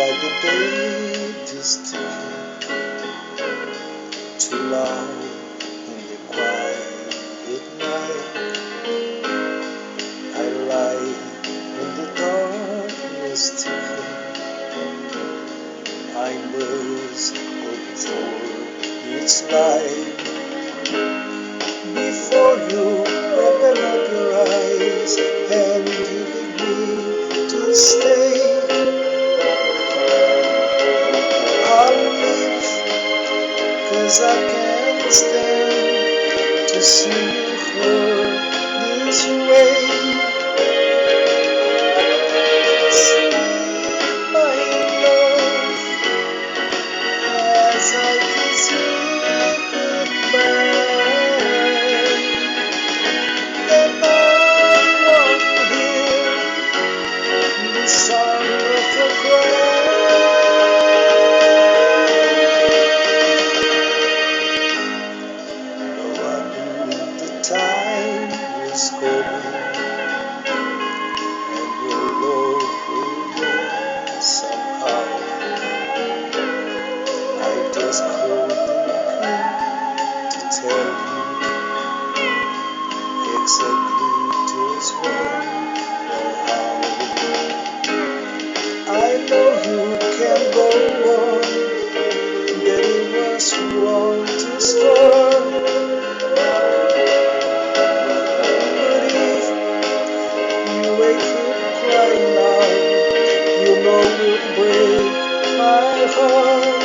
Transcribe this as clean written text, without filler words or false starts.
By the day is ticking too long in the quiet night. I lie in the darkness ticking. I must go before it's light. Before you open up your eyes and you begin to stay, I'll leave, 'cause I can't stand to see you hurt this way. Sleep, my love, as I kiss you goodbye. And I won't hear the sound of your cry. No, I knew the time was coming, and your love will come somehow. I just called you to tell you exactly just when or how. I know you can go on, that it was wrong to start. But if you wake up crying now, you know it will break my heart.